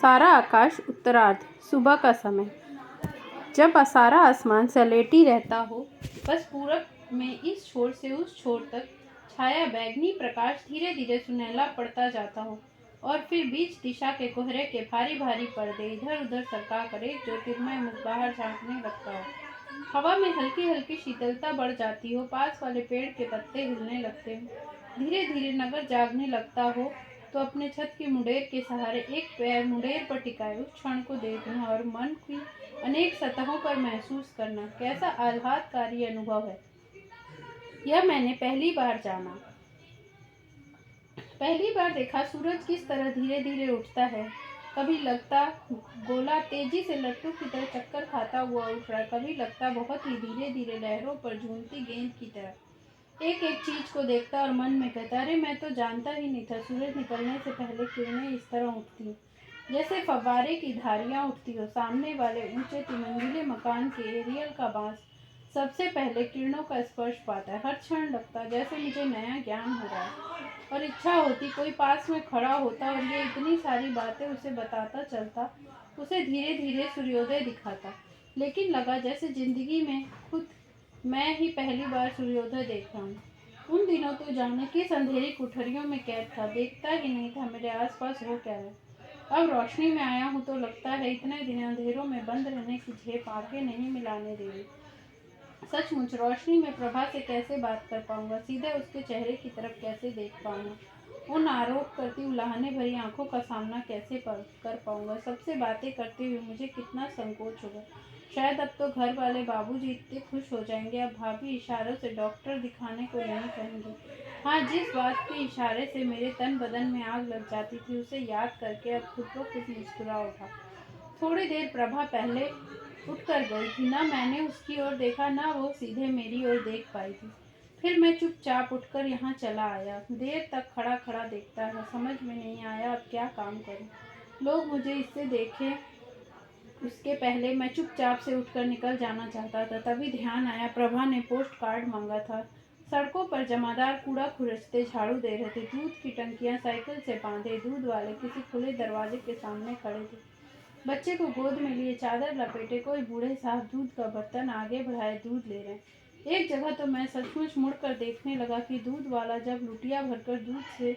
सारा आकाश उत्तरार्ध, सुबह का समय। जब सारा आसमान सलेटी रहता हो, बस पूरब में इस छोर से उस छोर तक छाया बैगनी प्रकाश धीरे धीरे सुनहला पड़ता जाता हो और फिर बीच दिशा के कोहरे के भारी भारी पर्दे इधर उधर सरका कर एक ज्योतिर्मय मुख बाहर झांकने लगता हो। हवा में हल्की हल्की शीतलता बढ़ जाती हो, पास वाले पेड़ के पत्ते हिलने लगते हो, धीरे धीरे नगर जागने लगता हो, तो अपने छत की मुंडेर के सहारे एक पैर मुंडेर पर टिकाए उस क्षण को देखना और मन की अनेक सतहों पर महसूस करना कैसा आह्लादकारी अनुभव है, यह मैंने पहली बार जाना। पहली बार देखा सूरज किस तरह धीरे धीरे उठता है। कभी लगता गोला तेजी से लट्टू की तरह चक्कर खाता हुआ उठ रहा है, कभी लगता बहुत ही धीरे धीरे लहरों पर झूलती गेंद की तरह। एक एक चीज को देखता और मन में कहता, अरे मैं तो जानता ही नहीं था सूरज निकलने से पहले किरणें इस तरह उठती, जैसे फव्वारे की धारियां उठती हो। सामने वाले ऊंचे तिमंजिले मकान के एरियल का बांस सबसे पहले किरणों का स्पर्श पाता है। हर क्षण लगता जैसे मुझे नया ज्ञान हो रहा है और इच्छा होती कोई पास में खड़ा होता और ये इतनी सारी बातें उसे बताता चलता, उसे धीरे धीरे सूर्योदय दिखाता। लेकिन लगा जैसे जिंदगी में खुद मैं ही पहली बार सूर्योदय देख रहा हूँ। उन दिनों तो जाने किस अंधेरी कुठरियों में कैद था, देखता ही नहीं था मेरे आसपास हो क्या रहा। अब रोशनी में आया हूँ तो लगता है इतने दिन अंधेरों में बंद रहने की झेप आंखें नहीं मिलाने दे रही। सचमुच रोशनी में प्रभा से कैसे बात कर पाऊंगा, सीधे उसके चेहरे की तरफ कैसे देख पाऊंगा, उन आरोप करती उलाहने भरी आंखों का सामना कैसे कर पाऊंगा। सबसे बातें करते हुए मुझे कितना संकोच होगा। शायद अब तो घर वाले बाबूजी इतने खुश हो जाएंगे, अब भाभी इशारों से डॉक्टर दिखाने को नहीं कहेंगी। हाँ, जिस बात के इशारे से मेरे तन बदन में आग लग जाती थी उसे याद करके अब खुद को खुद मुस्कुरा उठा। थोड़ी देर प्रभा पहले उठकर गई थी, ना मैंने उसकी ओर देखा ना वो सीधे मेरी ओर देख पाई थी। फिर मैं चुपचाप उठकर यहाँ चला आया। देर तक खड़ा खड़ा देखता रहा, समझ में नहीं आया अब क्या काम करूं। लोग मुझे इससे देखें उसके पहले मैं चुपचाप से उठकर निकल जाना चाहता था। तभी ध्यान आया प्रभा ने पोस्ट कार्ड मांगा था। सड़कों पर जमादार कूड़ा खुरचते झाड़ू दे रहे थे, दूध की टंकियां साइकिल से बांधे दूध वाले किसी खुले दरवाजे के सामने खड़े थे, बच्चे को गोद में लिए चादर लपेटे कोई बूढ़े साहब दूध का बर्तन आगे बढ़ाए दूध ले रहे। एक जगह तो मैं सचमुच मुड़कर देखने लगा कि दूध वाला जब लुटिया भरकर दूध से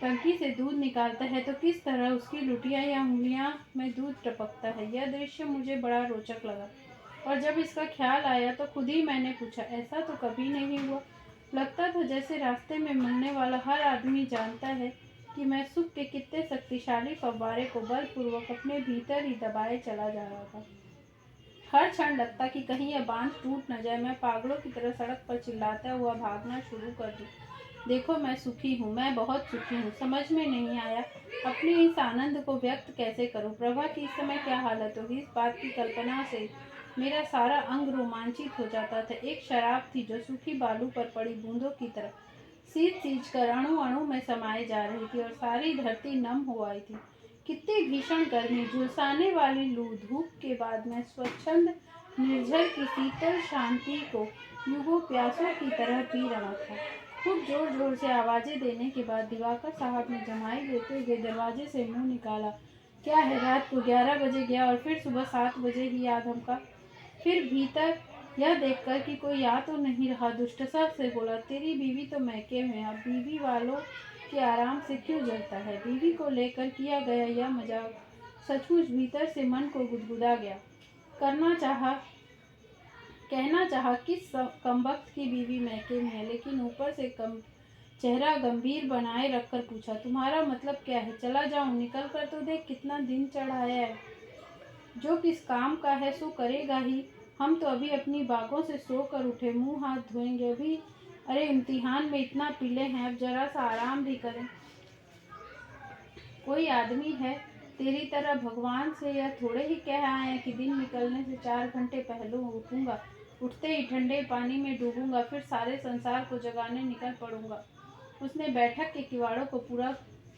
टंकी से दूध निकालता है तो किस तरह उसकी लुटिया या उंगलियां में दूध टपकता है। यह दृश्य मुझे बड़ा रोचक लगा और जब इसका ख्याल आया तो खुद ही मैंने पूछा, ऐसा तो कभी नहीं हुआ। लगता था जैसे रास्ते में मिलने वाला हर आदमी जानता है कि मैं सुख के कितने शक्तिशाली फव्वारे को बलपूर्वक अपने भीतर ही दबाए चला जा रहा था। हर क्षण लगता कि कहीं यह बांध टूट न जाए, मैं पागलों की तरह सड़क पर चिल्लाता हुआ भागना शुरू कर दूं। देखो मैं सुखी हूँ, मैं बहुत सुखी हूँ। समझ में नहीं आया अपने इस आनंद को व्यक्त कैसे करूँ। प्रभा की इस समय क्या हालत होगी, इस बात की कल्पना से मेरा सारा अंग रोमांचित हो जाता था। एक शराब थी जो सूखी बालू पर पड़ी बूंदों की तरह सींच सींच कर अणु अणु में समाये जा रही थी और सारी धरती नम हो आई थी। कितनी भीषण गर्मी, झुलसाने वाली लू, धूप के बाद में स्वच्छंद निर्झर की शीतल शांति को युगों प्यासों की तरह पी रहा था। खूब जोर जोर से आवाजें देने के बाद दिवाकर साहब ने जमाई लेते हुए दरवाजे से मुंह निकाला, क्या है रात को 11 बजे गया और फिर सुबह 7 बजे ही आ धमका। फिर भीतर यह देखकर कि कोई आ तो नहीं रहा, दुष्टसा से बोला, तेरी बीवी तो मैके में, अब बीवी वालों के आराम से क्यों जलता है। बीवी को लेकर किया गया यह मजाक सचमुच भीतर से मन को गुदगुदा गया। कहना चाहा किस कमबख्त की बीवी मैके में है, लेकिन ऊपर से चेहरा गंभीर बनाए रखकर पूछा, तुम्हारा मतलब क्या है। चला जाऊं, निकल कर तो देख कितना दिन चढ़ाया है। जो किस काम का है सो करेगा ही। हम तो अभी अपनी बागों से सो कर उठे, मुंह हाथ धोएंगे अभी। अरे इम्तिहान में इतना पीले हैं, अब जरा सा आराम भी करें। कोई आदमी है तेरी तरह भगवान से यह थोड़े ही कह आए हैं कि दिन निकलने से 4 घंटे पहले उठूंगा, उठते ही ठंडे पानी में डूबूंगा, फिर सारे संसार को जगाने निकल पड़ूंगा। उसने बैठक के किवाड़ों को पूरा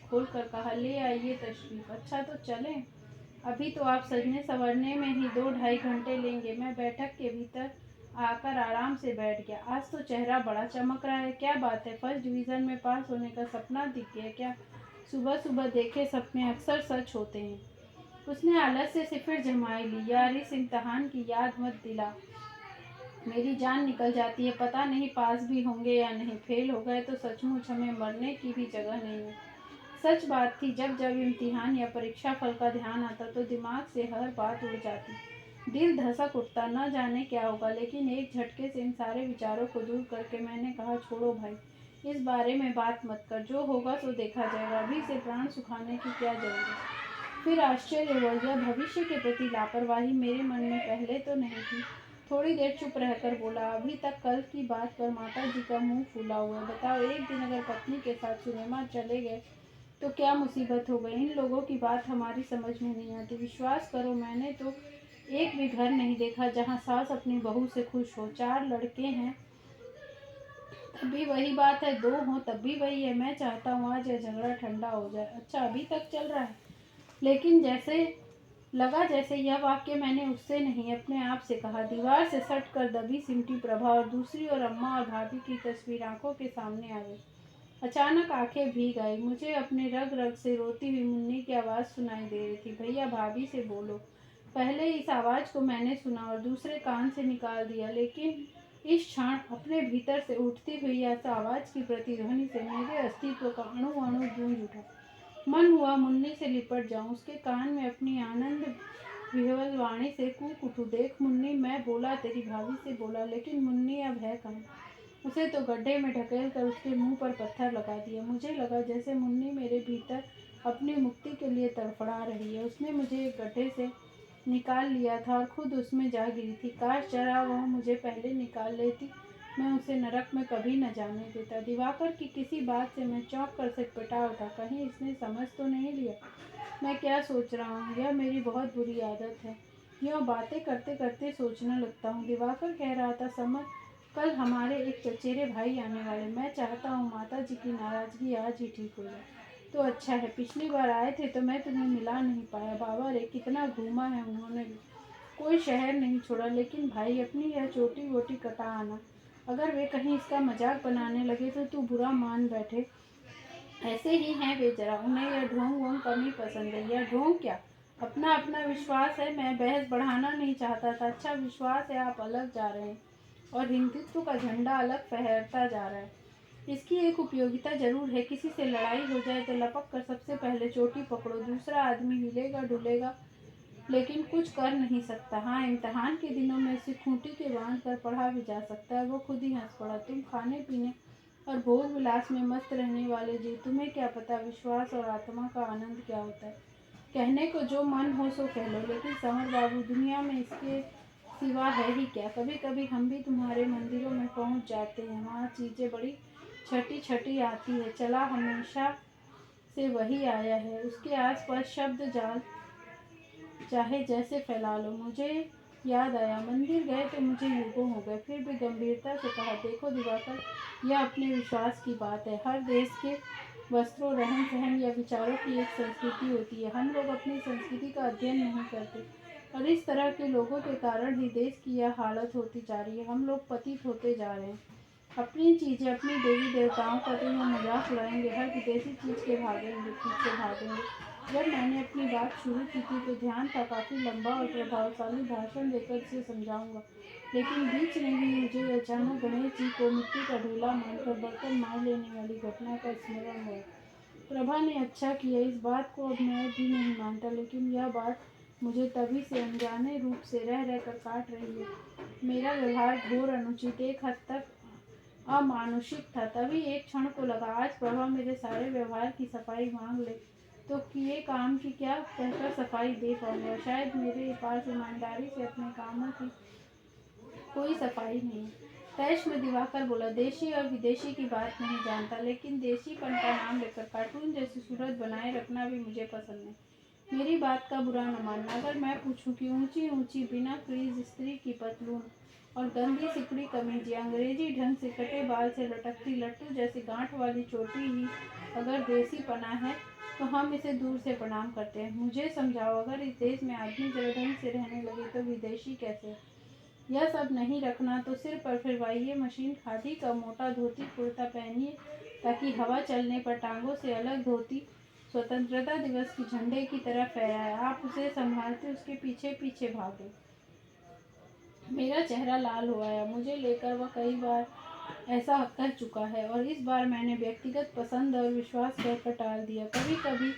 खोल कर कहा, ले आइए तशरीफ। अच्छा तो चलें, अभी तो आप सजने संवरने में ही 2-2.5 घंटे लेंगे। मैं बैठक के भीतर आकर आराम से बैठ गया। आज तो चेहरा बड़ा चमक रहा है, क्या बात है, फर्स्ट डिवीजन में पास होने का सपना दिख गया क्या। सुबह सुबह देखे सपने अक्सर सच होते हैं। उसने आलस्य से फिर जमाई ली। यार इस इम्तिहान की याद मत दिला, मेरी जान निकल जाती है। पता नहीं पास भी होंगे या नहीं, फेल हो गए तो सचमुच हमें मरने की भी जगह नहीं है। सच बात थी, जब जब इम्तिहान या परीक्षा फल का ध्यान आता तो दिमाग से हर बात उड़ जाती, दिल धसक उठता, न जाने क्या होगा। लेकिन एक झटके से इन सारे विचारों को दूर करके मैंने कहा, छोड़ो भाई, इस बारे में बात मत कर, जो होगा सो देखा जाएगा, अभी से प्राण सुखाने की क्या जरूरत। फिर आश्चर्य हुआ, यह भविष्य के प्रति लापरवाही मेरे मन में पहले तो नहीं थी। थोड़ी देर चुप रहकर बोला, अभी तक कल की बात पर माता जी का मुंह फूला हुआ है। बताओ, एक दिन अगर पत्नी के साथ सिनेमा चले गए तो क्या मुसीबत हो गई। इन लोगों की बात हमारी समझ में नहीं आती। विश्वास करो, मैंने तो एक भी घर नहीं देखा जहाँ सास अपनी बहू से खुश हो। 4 लड़के हैं तब भी वही बात है, 2 हों तब भी वही है। मैं चाहता हूँ आज यह झगड़ा ठंडा हो जाए। अच्छा, अभी तक चल रहा है। लेकिन जैसे यह वाक्य मैंने उससे नहीं अपने आप से कहा। दीवार से सट कर दबी सिमटी प्रभा और दूसरी ओर अम्मा और भाभी की तस्वीर आंखों के सामने आ गई। अचानक आंखें भीग आई। मुझे अपने रग रग से रोती हुई मुन्नी की आवाज़ सुनाई दे रही थी, भैया भाभी से बोलो। पहले इस आवाज़ को मैंने सुना और दूसरे कान से निकाल दिया, लेकिन इस क्षण अपने भीतर से उठती हुई इस आवाज़ की प्रतिध्वनि से मेरे अस्तित्व का अणु अणु गूंज उठा। मन हुआ मुन्नी से लिपट जाऊं, उसके कान में अपनी आनंद विह्वल वाणी से कूक उठूं, देख मुन्नी, मैं बोला, तेरी भाभी से बोला, लेकिन मुन्नी अब है कहाँ। उसे तो गड्ढे में ढकेल कर उसके मुंह पर पत्थर लगा दिया। मुझे लगा जैसे मुन्नी मेरे भीतर अपनी मुक्ति के लिए तड़फड़ा रही है। उसने मुझे एक गड्ढे से निकाल लिया था और खुद उसमें जा गिरी थी। काश जरा वह मुझे पहले निकाल लेती, मैं उसे नरक में कभी न जाने देता। दिवाकर की किसी बात से मैं चौंक कर सिटपटा उठा, कहीं इसने समझ तो नहीं लिया मैं क्या सोच रहा हूँ। यह मेरी बहुत बुरी आदत है, यूँ बातें करते करते सोचने लगता हूँ। दिवाकर कह रहा था, समझ, कल हमारे एक चचेरे भाई आने वाले। मैं चाहता हूँ माता जी की नाराज़गी आज ही ठीक हो जाए तो अच्छा है। पिछली बार आए थे तो मैं तुम्हें मिला नहीं पाया। बाबा रे, कितना घूमा है उन्होंने भी, कोई शहर नहीं छोड़ा। लेकिन भाई, अपनी यह छोटी वोटी कटा आना, अगर वे कहीं इसका मजाक बनाने लगे तो तू बुरा मान बैठे। ऐसे ही हैं वे जरा, उन्हें यह ढोंग वोंग कम ही पसंद है। यह ढोंग क्या, अपना अपना विश्वास है। मैं बहस बढ़ाना नहीं चाहता था। अच्छा विश्वास है, आप अलग जा रहे हैं और हिंदुत्व का झंडा अलग फहरता जा रहा है। इसकी एक उपयोगिता जरूर है, किसी से लड़ाई हो जाए तो लपक कर सबसे पहले चोटी पकड़ो, दूसरा आदमी हिलेगा डुलेगा लेकिन कुछ कर नहीं सकता। हाँ, इम्तिहान के दिनों में इसे खूंटी के बांध कर पढ़ा भी जा सकता है। वो खुद ही हंस पड़ा, तुम खाने पीने और भोग विलास में मस्त रहने वाले जी, तुम्हें क्या पता विश्वास और आत्मा का आनंद क्या होता है। कहने को जो मन हो सो कह लो, लेकिन समर बाबू, दुनिया में इसके सिवा है ही क्या। कभी कभी हम भी तुम्हारे मंदिरों में पहुंच जाते हैं, वहाँ चीज़ें बड़ी छटी छटी आती है। चला हमेशा से वही आया है, उसके आसपास शब्द जाल चाहे जैसे फैला लो। मुझे याद आया, मंदिर गए तो मुझे युगों हो गए। फिर भी गंभीरता से कहा, देखो दिवाकर, यह अपने विश्वास की बात है। हर देश के वस्त्रों, रहन सहन या विचारों की एक संस्कृति होती है। हम लोग अपनी संस्कृति का अध्ययन नहीं करते और इस तरह के लोगों के कारण ही देश की यह हालत होती जा रही है। हम लोग पतित होते जा रहे हैं। अपनी चीज़ें, अपनी देवी देवताओं का तो यह मजाक उड़ाएंगे, हर विदेशी चीज़ के भागेंगे पीछे भागेंगे। जब मैंने अपनी बात शुरू की थी तो ध्यान था काफ़ी लंबा और प्रभावशाली भाषण देकर इसे समझाऊंगा, लेकिन बीच में ही मुझे अचानक गणेश जी को मिट्टी का ढेला मानकर बर्तन मार लेने वाली घटना का स्मरण हुआ। प्रभा ने अच्छा किया, इस बात को अब मैं भी नहीं मानता, लेकिन यह बात मुझे तभी से अनजाने रूप से रह रह कर काट रही है। मेरा व्यवहार घोर अनुचित, एक हद तक अमानुषिक था। तभी एक क्षण को लगा, आज प्रभा मेरे सारे व्यवहार की सफाई मांग ले तो किए काम की क्या कहकर सफाई दे पाऊंगा। शायद मेरे पास ईमानदारी से अपने कामों की कोई सफाई नहीं। तैश में दिवाकर बोला, देशी और विदेशी की बात नहीं जानता, लेकिन देशीपन का नाम लेकर कार्टून जैसी सूरत बनाए रखना भी मुझे पसंद नहीं। मेरी बात का बुरा न मानना। अगर मैं पूछूं कि ऊंची ऊंची बिना क्रीज स्त्री की पतलून और गंदी सिकड़ी कमीज या अंग्रेजी ढंग से कटे बाल से लटकती लट्टू जैसी गांठ वाली चोटी ही अगर देसी पना है तो हम इसे दूर से प्रणाम करते हैं। मुझे समझाओ, अगर इस देश में आदमी जरा ढंग से रहने लगे तो विदेशी कैसे। यह सब नहीं रखना तो सिर पर फिरवाइए मशीन, खादी का मोटा धोती कुर्ता पहनिए ताकि हवा चलने पर टांगों से अलग धोती स्वतंत्रता दिवस की झंडे की तरह फहराया। आप उसे संभालते उसके पीछे पीछे भागे। मेरा चेहरा लाल हो आया। मुझे लेकर वह कई बार ऐसा कह चुका है और इस बार मैंने व्यक्तिगत पसंद और विश्वास कहकर टाल दिया। कभी कभी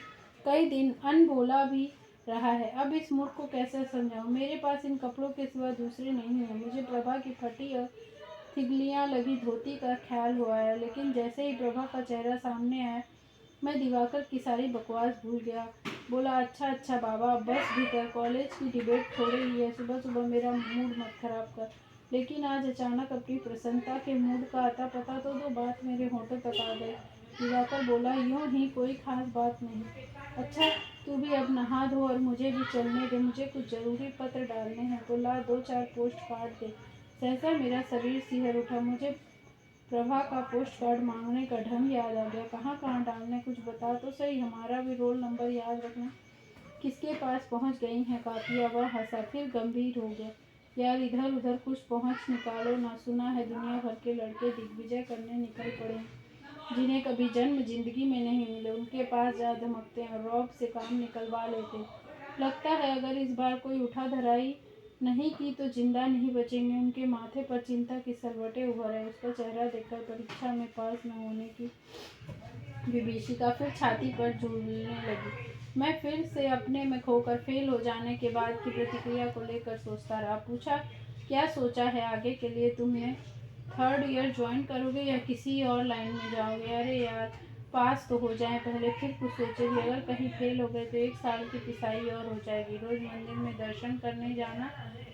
कई दिन अनबोला भी रहा है। अब इस मूड को कैसे समझाऊं? मेरे पास इन कपड़ों के सिवा दूसरे नहीं है। मुझे प्रभा की फटी और थिगलियां लगी धोती का ख्याल हो आया, लेकिन जैसे ही प्रभा का चेहरा सामने आया मैं दिवाकर की सारी बकवास भूल गया। बोला, अच्छा अच्छा बाबा, अब बस भी कर, कॉलेज की डिबेट थोड़ी ही है, सुबह सुबह मेरा मूड मत खराब कर। लेकिन आज अचानक अपनी प्रसन्नता के मूड का अता पता तो बात मेरे होठों तक आ गई। दिवाकर बोला, यूं ही कोई खास बात नहीं। अच्छा, तू भी अब नहा धो और मुझे भी चलने दे, मुझे कुछ जरूरी पत्र डालने हैं, तो ला 2-4 पोस्ट कार्ड दे। सहसा मेरा शरीर सिहर उठा। मुझे प्रभा का पोस्ट कार्ड मांगने का ढंग याद आ गया। कहाँ कहाँ डालने, कुछ बता तो सही, हमारा भी रोल नंबर याद रखना। किसके पास पहुँच गई हैं कापियाँ? वह हंसा, फिर गंभीर हो गया। यार, इधर उधर कुछ पहुँच निकालो ना। सुना है दुनिया भर के लड़के दिग्विजय करने निकल पड़े हैं, जिन्हें कभी जन्म जिंदगी में नहीं मिले। उनके पास जा धमकते हैं और रौब से काम निकलवा लेते। लगता है अगर इस बार कोई उठा धराई नहीं की तो जिंदा नहीं बचेंगे। उनके माथे पर चिंता की सलवटें उभर आई। उसका चेहरा देखकर परीक्षा में पास न होने की विभीषिका फिर छाती पर झूलने लगी। मैं फिर से अपने में खोकर फेल हो जाने के बाद की प्रतिक्रिया को लेकर सोचता रहा। पूछा, क्या सोचा है आगे के लिए तुमने? 3rd ईयर ज्वाइन करोगे या किसी और लाइन में जाओगे? अरे यार, पास तो हो जाए पहले, फिर कुछ सोचेगी। अगर कहीं फेल हो गए तो 1 साल की पिसाई और हो जाएगी। रोज मंदिर में दर्शन करने जाना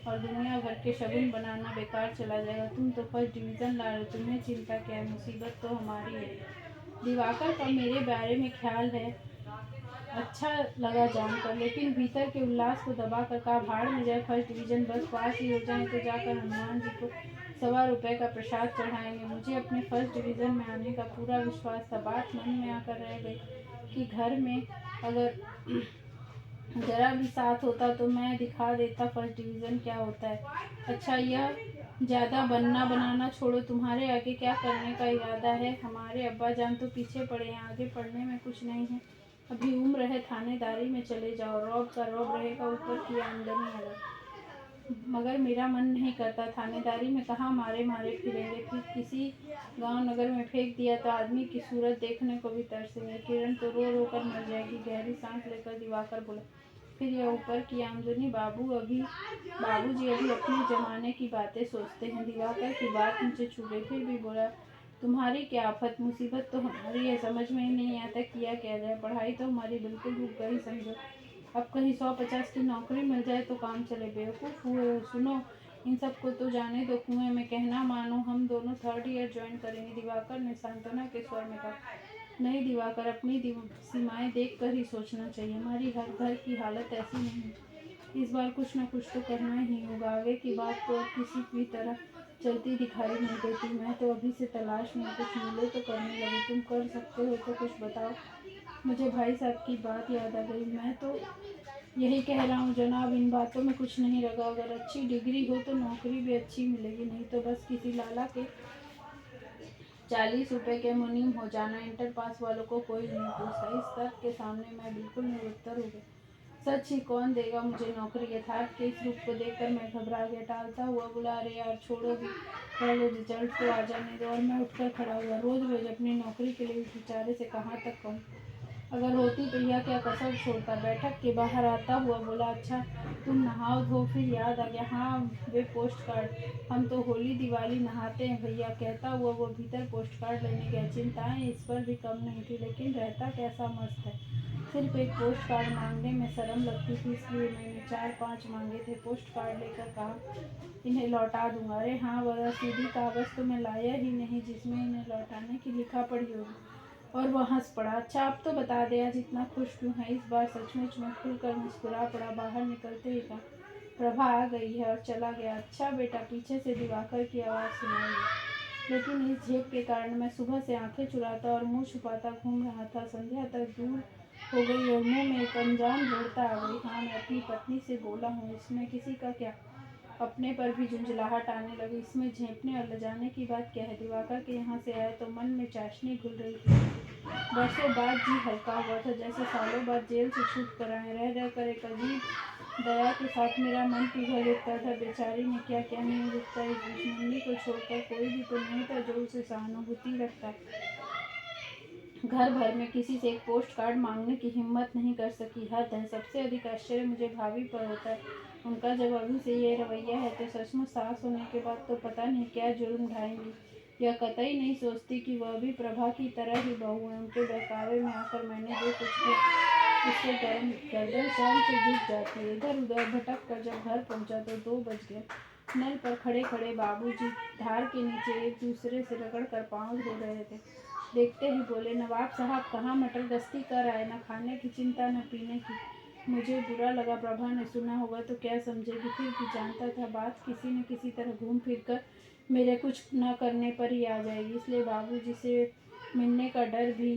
और दुनिया भर के शगुन बनाना बेकार चला जाएगा। तुम तो फर्स्ट डिवीज़न ला रहे हो, तुम्हें चिंता क्या है? मुसीबत तो हमारी है। दिवाकर का मेरे बारे में ख्याल है अच्छा लगा जानकर, लेकिन भीतर के उल्लास को दबाकर कहा, भाड़ में जाए फर्स्ट डिवीज़न, बस पास ही हो जाए तो जाकर हनुमान जी को ₹1.25 का प्रसाद चढ़ाएंगे। मुझे अपने फर्स्ट डिवीज़न में आने का पूरा विश्वास था। बात मन में आकर रह गई कि घर में अगर जरा भी साथ होता तो मैं दिखा देता फर्स्ट डिवीज़न क्या होता है। अच्छा, यह ज़्यादा बनना बनाना छोड़ो, तुम्हारे आगे क्या करने का इरादा है? हमारे अब्बा जान तो पीछे पड़े हैं, आगे पढ़ने में कुछ नहीं है। अभी उम्र है, थानेदारी में चले जाओ, रौब का रौब रहेगा, ऊपर की आमदनी अलग। मगर मेरा मन नहीं करता। थानेदारी में कहाँ मारे मारे फिरेंगे, फिर किसी गांव नगर में फेंक दिया तो आदमी की सूरत देखने को भी तरसेंगे। किरण तो रो रो कर मर जाएगी। गहरी सांस लेकर दिवाकर बोला, फिर यह ऊपर की आमदनी? बाबूजी अभी अपने जमाने की बातें सोचते हैं। दिवाकर की बात मुझे छू गई, फिर भी बोला, तुम्हारी क्या आफत, मुसीबत तो हमारी है। समझ में ही नहीं आता किया क्या जाए। पढ़ाई तो हमारी बिल्कुल रुक गई समझो। अब कहीं 150 की नौकरी मिल जाए तो काम चले। बेवकूफ़ हुए हो। सुनो, इन सबको तो जाने दो, कुएं में कहना मानो हम दोनों 3rd ईयर ज्वाइन करेंगे। दिवाकर ने सांत्वना के स्वर में कहा, नहीं दिवाकर, अपनी सीमाएं देख कर ही सोचना चाहिए। हमारी हर घर की हालत ऐसी नहीं है। इस बार कुछ न कुछ तो करना ही होगा। आगे की बात तो अब किसी भी तरह चलती दिखाई नहीं देती। मैं तो अभी से तलाश में, कुछ मिले तो करने लगी। तुम कर सकते हो तो कुछ बताओ। मुझे भाई साहब की बात याद आ गई। मैं तो यही कह रहा हूँ जनाब, इन बातों में कुछ नहीं लगा। अगर अच्छी डिग्री हो तो नौकरी भी अच्छी मिलेगी, नहीं तो बस किसी लाला के 40 रुपए के मुनीम हो जाना। इंटर पास वालों को कोई नहीं पूछता। इस तर्क के सामने मैं बिल्कुल निरुत्तर हो गया। सच ही, कौन देगा मुझे नौकरी? यथार्थ के इस रूप को देखकर मैं घबरा गया। टालता हुआ बोला, अरे यार छोड़ो भी, पहले रिजल्ट तो आ जाने दो। और मैं उठकर खड़ा हुआ। रोज रोज अपनी नौकरी के लिए इस बेचारे से कहाँ तक कहूँ? अगर होती तो यह क्या कसर छोड़ता। बैठक के बाहर आता हुआ बोला, अच्छा तुम नहाओ धो। फिर याद आ गया, हाँ वे पोस्ट कार्ड, हम तो होली दिवाली नहाते हैं भैया। कहता हुआ वो भीतर पोस्ट कार्ड लेने गया। चिंताएं इस पर भी कम नहीं थी, लेकिन रहता कैसा मस्त है। सिर्फ एक पोस्ट कार्ड मांगने में शर्म लगती थी, इसलिए मैंने 4-5 मांगे थे। पोस्ट कार्ड लेकर कहा, इन्हें लौटा दूंगा। अरे हाँ, वह रसीदी कागज तो मैं लाया ही नहीं जिसमें इन्हें लौटाने की लिखा पढ़ी होगी। और वह हंस पड़ा। अच्छा, अब तो बता दे आज इतना खुश क्यों है? इस बार सचमुच में खुलकर मुस्कुरा पड़ा। बाहर निकलते ही कहा, प्रभा आ गई है, और चला गया। अच्छा बेटा, पीछे से दिवाकर की आवाज़ सुनाई दी। लेकिन इस झेप के कारण मैं सुबह से आंखें चुराता और मुंह छुपाता घूम रहा था। संध्या तक दूर हो गई और मुंह में एक अनजान दृढ़ता आ गई। हाँ, मैं अपनी पत्नी से बोला हूँ, इसमें किसी का क्या। अपने पर भी झुंझलाहट आने लगी। इसमें झेपने और लजाने की बात क्या है? दिवाकर के यहाँ से आए तो मन में चाशनी घुल रही थी। बरसों बाद जी हल्का हुआ था, जैसे सालों बाद जेल से छूट कर आए। रह रह कर एक अजीब दया के साथ मेरा मन पिघल उठता था। बेचारी ने क्या क्या नहीं दिखता। इस बीच मुन्नी को छोड़कर कोई भी तो नहीं था जो उसे सहानुभूति रखता। घर भर में किसी से एक पोस्ट कार्ड मांगने की हिम्मत नहीं कर सकी। हद है। सबसे अधिक आश्चर्य मुझे भाभी पर होता है। उनका जब अभी से ये रवैया है तो सचमुच सास होने के बाद तो पता नहीं क्या जुर्म ढाएंगी। यह कतई नहीं सोचती कि वह भी प्रभा की तरह ही बहू है। उनके बहकावे में आकर मैंने जो कुछ किया उससे गर्दन शर्म से झुक जाती है। इधर उधर भटक कर जब घर पहुंचा तो 2 बज गए। नल पर खड़े खड़े बाबूजी धार के नीचे एक दूसरे से रगड़ कर पाँव धो रहे थे। देखते ही बोले, नवाब साहब कहाँ मटर गश्ती कर आए। न खाने की चिंता न पीने की। मुझे बुरा लगा। प्रभा ने सुना होगा तो क्या समझेगी। फिर भी जानता था बात किसी न किसी तरह घूम फिर कर मेरे कुछ न करने पर ही आ जाएगी। इसलिए बाबूजी से मिलने का डर भी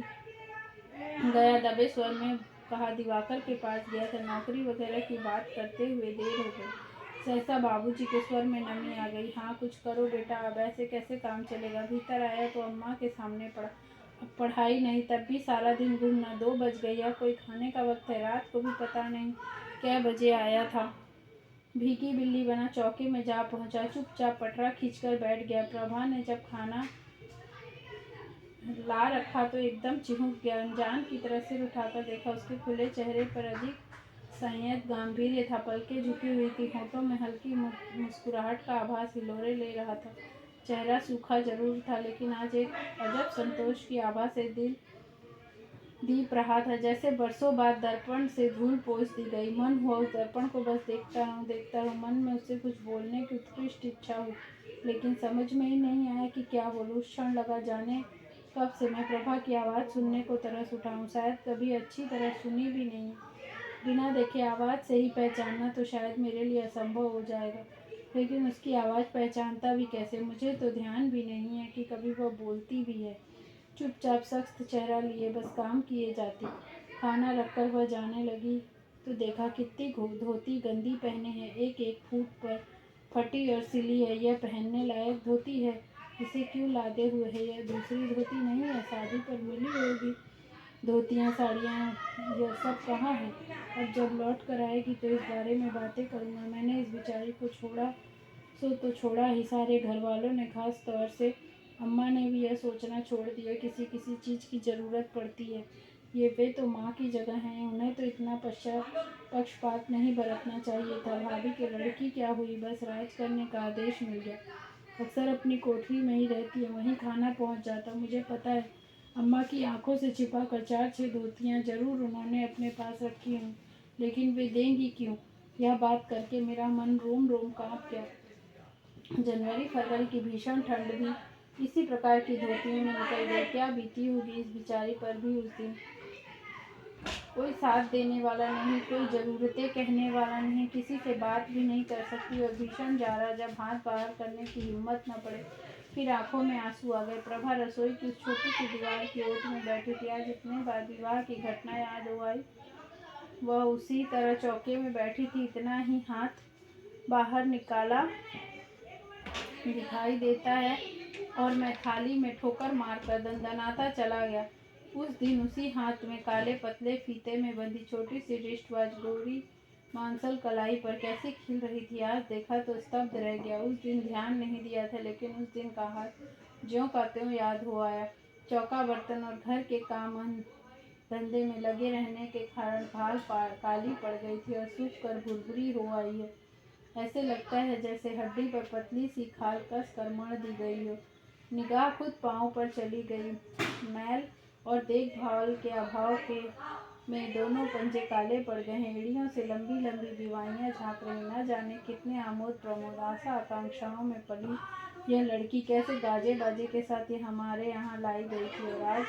गया। दबे स्वर में कहा, दिवाकर के पास गया था। नौकरी वगैरह की बात करते हुए देर हो गई। सहसा बाबूजी के स्वर में नमी आ गई। हाँ कुछ करो बेटा, अब ऐसे कैसे काम चलेगा। भीतर आया तो अम्मा के सामने पड़ा। अब पढ़ाई नहीं, तब भी सारा दिन घूमना। 2 बज गए। यह कोई खाने का वक्त है। रात को भी पता नहीं क्या बजे आया था। भीगी बिल्ली बना चौके में जा पहुंचा। चुपचाप पटरा खींचकर बैठ गया। प्रभा ने जब खाना ला रखा तो एकदम चिहुक गया। अनजान की तरह सिर उठाकर देखा। उसके खुले चेहरे पर अधिक संयत गांभीर्य था। पलकें झुकी हुई थी। होठों में हल्की मुस्कुराहट का आभास हिलोरे ले रहा था। चेहरा सूखा जरूर था लेकिन आज एक अजब संतोष की आभा से दिल दीप रहा था। जैसे बरसों बाद दर्पण से धूल पोंछ दी गई। मन हुआ उस दर्पण को बस देखता रहूं। मन में उससे कुछ बोलने की उत्कृष्ट इच्छा हुई लेकिन समझ में ही नहीं आया कि क्या बोलूं। उस क्षण लगा जाने कब से मैं प्रभा की आवाज़ सुनने को तरस उठा हूँ। शायद कभी अच्छी तरह सुनी भी नहीं। बिना देखे आवाज़ से ही पहचानना तो शायद मेरे लिए असंभव हो जाएगा। लेकिन उसकी आवाज़ पहचानता भी कैसे। मुझे तो ध्यान भी नहीं है कि कभी वह बोलती भी है। चुपचाप सख्त चेहरा लिए बस काम किए जाती। खाना रखकर वह जाने लगी तो देखा कितनी धोती गंदी पहने हैं। एक एक फूट पर फटी और सिली है। यह पहनने लायक धोती है। इसे क्यों लादे हुए है। यह दूसरी धोती नहीं है, शादी पर मिली होगी। धोतियाँ साड़ियाँ यह सब कहाँ है। अब जब लौट कर आएगी तो इस बारे में बातें करूँगा। मैंने इस बेचारी को छोड़ा सो तो छोड़ा ही, सारे घर वालों ने, खास तौर से अम्मा ने भी यह सोचना छोड़ दिया किसी किसी चीज़ की ज़रूरत पड़ती है। ये वे तो माँ की जगह हैं। उन्हें तो इतना पक्षपात नहीं बरतना चाहिए था। भाभी की लड़की क्या हुई, बस राज करने का आदेश मिल गया। अक्सर अपनी कोठरी में ही रहती है, वहीं खाना पहुँच जाता। मुझे पता है अम्मा की आंखों से छिपा कर 4-6 धोतियाँ जरूर उन्होंने अपने पास रखी हों, लेकिन वे देंगी क्यों। यह बात करके मेरा मन रोम रोम काँप गया। जनवरी फरवरी की भीषण ठंड भी इसी प्रकार की धोतियों में निकल गई। क्या बीती होगी इस बेचारी पर भी उस दिन। कोई साथ देने वाला नहीं, कोई ज़रूरतें कहने वाला नहीं, किसी से बात भी नहीं कर सकती। और भीषण जाड़ा, जब हाथ बाहर करने की हिम्मत न पड़े फिर आंखों में आंसू आ गए। प्रभा रसोई की उस छोटी सी दीवार की ओट में बैठी थी। आज इतने बार विवाह की घटना याद हो आई। वह उसी तरह चौके में बैठी थी। इतना ही हाथ बाहर निकाला दिखाई देता है और मैं थाली में ठोकर मारकर दंदनाता चला गया। उस दिन उसी हाथ में काले पतले फीते में बंधी छोटी सी रिस्ट वॉच गोरी मांसल कलाई पर कैसी खिल रही थी। आज देखा तो स्तब्ध रह गया। उस दिन ध्यान नहीं दिया था लेकिन उस दिन का हाथ ज्यों का त्यों याद हो आया। चौका बर्तन और घर के काम धंधे में लगे रहने के कारण खाल काली पड़ गई थी और सूख कर भुरभुरी हो आई है। ऐसे लगता है जैसे हड्डी पर पतली सी खाल कस कर मढ़ दी गई हो। निगाह खुद पाँव पर चली गई। मैल और देखभाल के अभाव के में दोनों पंजे काले पड़ गए हैं। एड़ियों से लंबी लंबी दीवाइयाँ झाँक रही। न जाने कितने आमोद प्रमोद आशा आकांक्षाओं में पली यह लड़की कैसे गाजे बाजे के साथ ये हमारे यहाँ लाई गई थी। और आज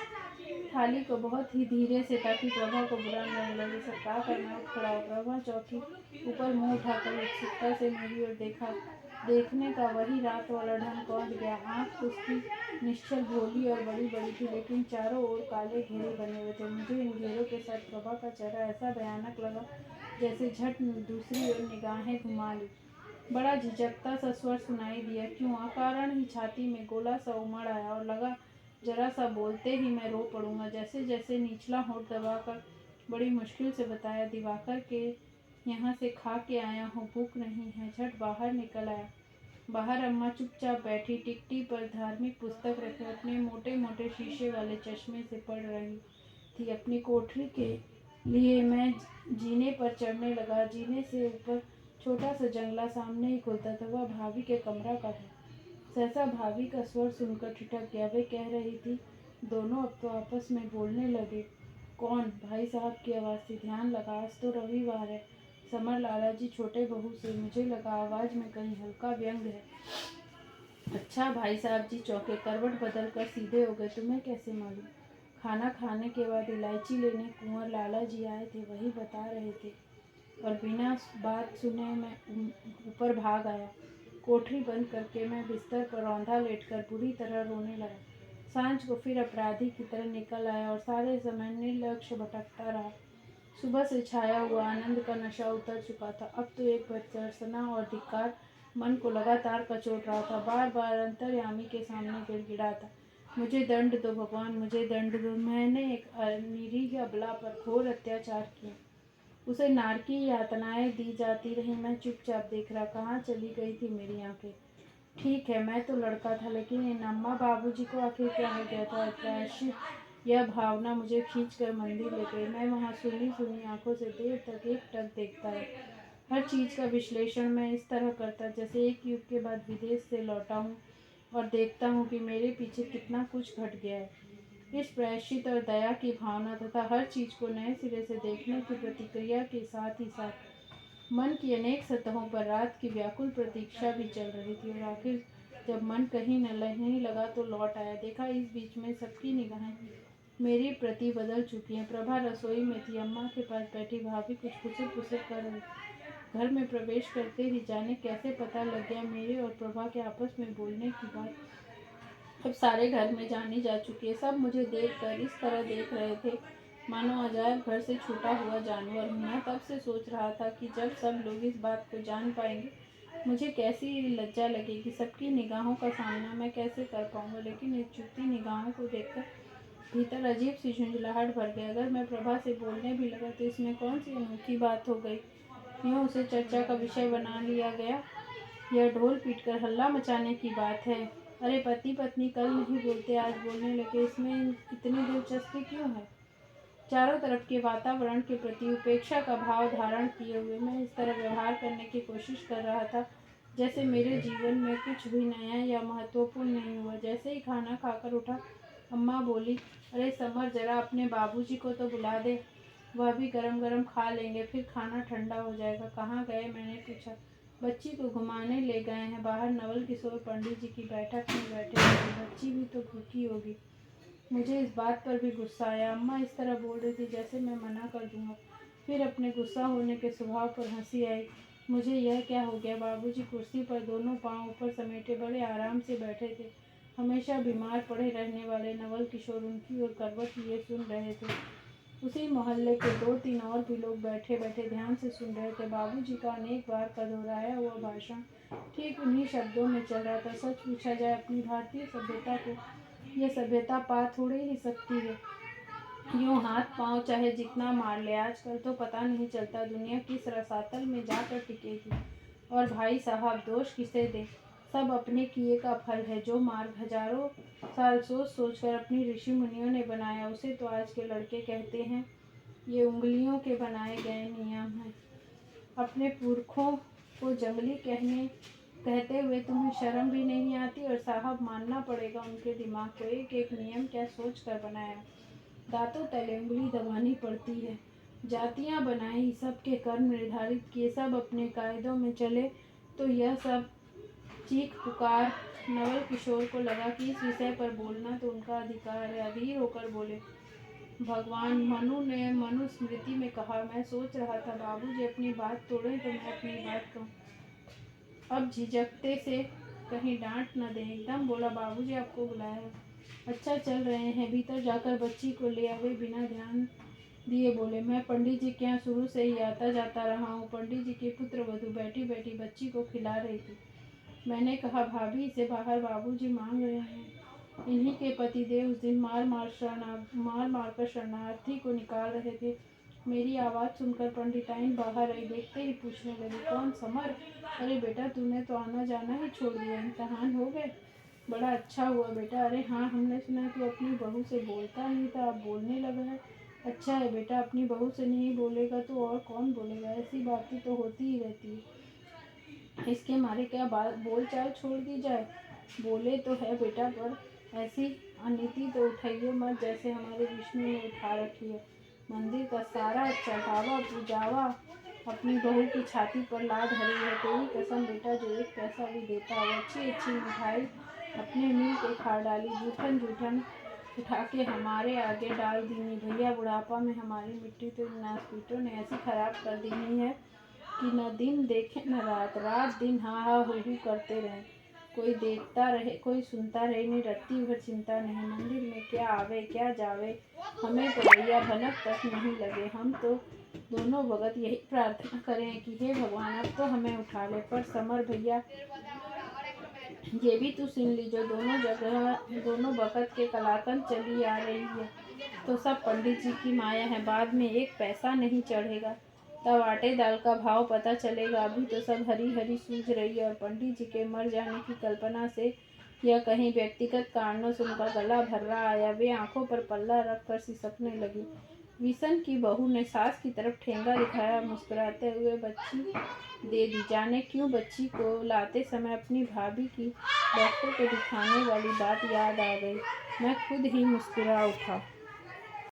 थाली को बहुत ही धीरे से, ताकि प्रभा को बुरा न लगे, सबका करना उठ खड़ा। प्रभा चौकी ऊपर मुंह उठाकर उत्सुकता से मेरी ओर देखा। देखने का वही रात वाला ढंग पहुँच गया। आँख उसकी निश्चल भोली और बड़ी बड़ी थी लेकिन चारों ओर काले घेरे बने हुए थे। मुझे इन घेरों के साथ प्रभा का चेहरा ऐसा भयानक लगा जैसे झट दूसरी ओर निगाहें घुमा ली। बड़ा झिझकता सा स्वर सुनाई दिया। क्यों, अकारण ही छाती में गोला सा उमड़ आया और लगा जरा सा बोलते ही मैं रो पड़ूंगा। जैसे जैसे निचला होंठ दबाकर बड़ी मुश्किल से बताया, दिवाकर के यहाँ से खा के आया हूँ, भूख नहीं है। झट बाहर निकल आया। बाहर अम्मा चुपचाप बैठी टिकटी पर धार्मिक पुस्तक रखे अपने मोटे मोटे शीशे वाले चश्मे से पढ़ रही थी। अपनी कोठरी के लिए मैं जीने पर चढ़ने लगा। जीने से ऊपर छोटा सा जंगला सामने ही खुलता था। वह भाभी के कमरा का था। सहसा भाभी का स्वर सुनकर ठिठक गया। वे कह रही थी। दोनों अब तो आपस में बोलने लगे। कौन? भाई साहब की आवाज़ थी। ध्यान लगा, आज तो रविवार है। समर लाला जी छोटे बहू से। मुझे लगा आवाज़ में कहीं हल्का व्यंग है। अच्छा, भाई साहब जी चौंके, करवट बदल कर सीधे हो गए। तुम्हें कैसे मालूम? खाना खाने के बाद इलायची लेने कुंवर लाला जी आए थे, वही बता रहे थे। और बिना बात सुने मैं ऊपर भाग आया। कोठरी बंद करके मैं बिस्तर पर औंधा लेटकर बुरी तरह रोने लगा। सांझ को फिर अपराधी की तरह निकल आया और सारे समय निर्लक्ष्य भटकता रहा। सुबह से छाया हुआ आनंद का नशा उतर चुका था। अब तो एक भर्त्सना और धिक्कार मन को लगातार कचोट रहा था। बार बार अंतर्यामी के सामने गिड़गिड़ाता, मुझे दंड दो भगवान, मुझे दंड दो। मैंने एक निरीह अबला पर घोर अत्याचार किया। उसे नारकी यातनाएं दी जाती रही। मैं चुपचाप देख रहा। कहाँ चली गई थी मेरी आंखें? ठीक है, मैं तो लड़का था, लेकिन इन अम्मा बाबूजी को आखिर क्या हो गया था? प्रायश्चित यह भावना मुझे खींचकर मंदिर ले गई। मैं वहाँ सुनी सुनी आंखों से देर तक एकटक देखता रहा। हर चीज़ का विश्लेषण मैं इस तरह करता जैसे एक युग के बाद विदेश से लौटा हूँ और देखता हूँ कि मेरे पीछे कितना कुछ घट गया है। इस प्रायश्चित और दया की भावना तथा हर चीज़ को नए सिरे से देखने की प्रतिक्रिया के साथ ही साथ मन की अनेक सतहों पर रात की व्याकुल प्रतीक्षा भी चल रही थी। और आखिर जब मन कहीं न नहीं लगा तो लौट आया। देखा, इस बीच में सबकी निगाहें मेरी प्रति बदल चुकी हैं। प्रभा रसोई में थी, अम्मा के पास बैठी, भाभी कुछ खुसर फुसर कर रही। घर में प्रवेश करते ही जाने कैसे पता लग गया मेरे और प्रभा के आपस में बोलने की बात अब सारे घर में जानी जा चुकी है। सब मुझे देखकर इस तरह देख रहे थे मानो अजायब घर से छूटा हुआ जानवर हूँ। मैं तब से सोच रहा था कि जब सब लोग इस बात को जान पाएंगे मुझे कैसी लज्जा लगेगी, सबकी निगाहों का सामना मैं कैसे कर पाऊंगा। लेकिन इस झुकती निगाहों को देखकर भीतर अजीब सी झुंझलाहट भर गई। अगर मैं प्रभा से बोलने भी लगा तो इसमें कौन सी अनोखी बात हो गई? यूँ उसे चर्चा का विषय बना लिया गया। यह ढोल पीटकर हल्ला मचाने की बात है। अरे पति पत्नी कल नहीं बोलते, आज बोलने लगे, इसमें इतनी दिलचस्पी क्यों है? चारों तरफ के वातावरण के प्रति उपेक्षा का भाव धारण किए हुए मैं इस तरह व्यवहार करने की कोशिश कर रहा था जैसे मेरे जीवन में कुछ भी नया या महत्वपूर्ण नहीं हुआ। जैसे ही खाना खाकर उठा, अम्मा बोली, अरे समर, जरा अपने बाबूजी को तो बुला दे, वह भी गरम गरम खा लेंगे, फिर खाना ठंडा हो जाएगा। कहाँ गए? मैंने पूछा। बच्ची को घुमाने ले गए हैं बाहर। नवल किशोर पंडित जी की बैठक में बैठे हैं। बच्ची भी तो भूखी होगी। मुझे इस बात पर भी गुस्सा आया। अम्मा इस तरह बोल रही थी जैसे मैं मना कर दूंगा। फिर अपने गुस्सा होने के स्वभाव पर हंसी आई। मुझे यह क्या हो गया? बाबूजी कुर्सी पर दोनों पांव ऊपर समेटे बड़े आराम से बैठे थे। हमेशा बीमार पड़े रहने वाले नवल किशोर उनकी ओर करवट लिए सुन रहे थे। उसी मोहल्ले के 2-3 और भी लोग बैठे बैठे ध्यान से सुन रहे थे। बाबूजी का अनेक बार का दोहराया हुआ भाषण ठीक उन्हीं शब्दों में चल रहा था। सच पूछा जाए, अपनी भारतीय सभ्यता को यह सभ्यता पा थोड़ी ही सकती है। यूँ हाथ पांव चाहे जितना मार ले, आजकल तो पता नहीं चलता दुनिया किस रसातल में जाकर टिकेगी। और भाई साहब, दोष किसे दे? सब अपने किए का फल है। जो मार्ग हजारों साल सोच सोच कर अपनी ऋषि मुनियों ने बनाया, उसे तो आज के लड़के कहते हैं। ये उंगलियों के बनाए गए नियम हैं। अपने पुरखों को जंगली कहते हुए तुम्हें शर्म भी नहीं आती? और साहब, मानना पड़ेगा उनके दिमाग को। एक एक नियम क्या सोच कर बनाया। दांतों तले उंगली दबानी पड़ती है। जातियां बनाई, सबके कर्म निर्धारित किए, सब अपने कायदों में चले, तो यह सब चीख पुकार। नवल किशोर को लगा कि इस विषय पर बोलना तो उनका अधिकार है। अधीर होकर बोले, भगवान, मनु ने मनुस्मृति में कहा। मैं सोच रहा था बाबूजी अपनी बात तोड़ें तो मैं अपनी बात कहूँ। अब झिझकते से कहीं डांट न दें। एकदम बोला, बाबूजी आपको बुलाया है। अच्छा, चल रहे हैं, भीतर जाकर बच्ची को ले आवे। बिना ध्यान दिए बोले, मैं पंडित जी के यहाँ शुरू से ही आता जाता रहा हूँ। पंडित जी की पुत्र वधू बैठी बैठी बच्ची को खिला रही थी। मैंने कहा, भाभी, इसे बाहर बाबूजी मांग रहे हैं। इन्हीं के पतिदेव उस दिन मार मार कर शरणार्थी को निकाल रहे थे। मेरी आवाज़ सुनकर पंडिताइन बाहर आई। देखते ही पूछने लगी, कौन समर? अरे बेटा, तूने तो आना जाना ही छोड़ दिया, इम्तहान हो गए? बड़ा अच्छा हुआ बेटा। अरे हाँ, हमने सुना तू अपनी बहू से बोलता नहीं था, अब बोलने लगा है। अच्छा है बेटा, अपनी बहू से नहीं बोलेगा तो और कौन बोलेगा? ऐसी बातें तो होती ही रहती है, इसके मारे क्या बोल चाल छोड़ दी जाए? बोले तो है बेटा, पर ऐसी अनीति तो उठाइए मत जैसे हमारे विष्णु ने उठा रखी है। मंदिर का सारा चढ़ावा पूजावा अपनी बहू की छाती पर लाद हरी है। तेरी कसम बेटा, जो एक पैसा भी देता है अच्छी अच्छी मिठाई अपने मुंह के खा डाली, जूठन जूठन उठा के हमारे आगे डाल दीनी। भैया, बुढ़ापा में हमारी मिट्टी तो इन नासपीटों ने ऐसी खराब कर दीनी है कि न दिन देखे न रात, रात दिन हाँ हाँ हू हू करते रहें। कोई देखता रहे, कोई सुनता रहे, नहीं रत्ती भर चिंता नहीं। मंदिर में क्या आवे क्या जावे, हमें तो भैया भनक तक नहीं लगे। हम तो दोनों भगत यही प्रार्थना करें कि हे भगवान, अब तो हमें उठा ले। पर समर भैया, ये भी तो सुन ली, जो दोनों भगत के कलाकंद चली आ रही है तो सब पंडित जी की माया है। बाद में एक पैसा नहीं चढ़ेगा, तब आटे दाल का भाव पता चलेगा। अभी तो सब हरी हरी सूझ रही है। और पंडित जी के मर जाने की कल्पना से या कहीं व्यक्तिगत कारणों से उनका गला भर्रा आया। वे आंखों पर पल्ला रख कर सिसकने लगी। विशन की बहू ने सास की तरफ ठेंगा दिखाया, मुस्कुराते हुए, बच्ची दे दी। जाने क्यों बच्ची को लाते समय अपनी भाभी की डॉक्टर को दिखाने वाली बात याद आ गई। मैं खुद ही मुस्कुरा उठा।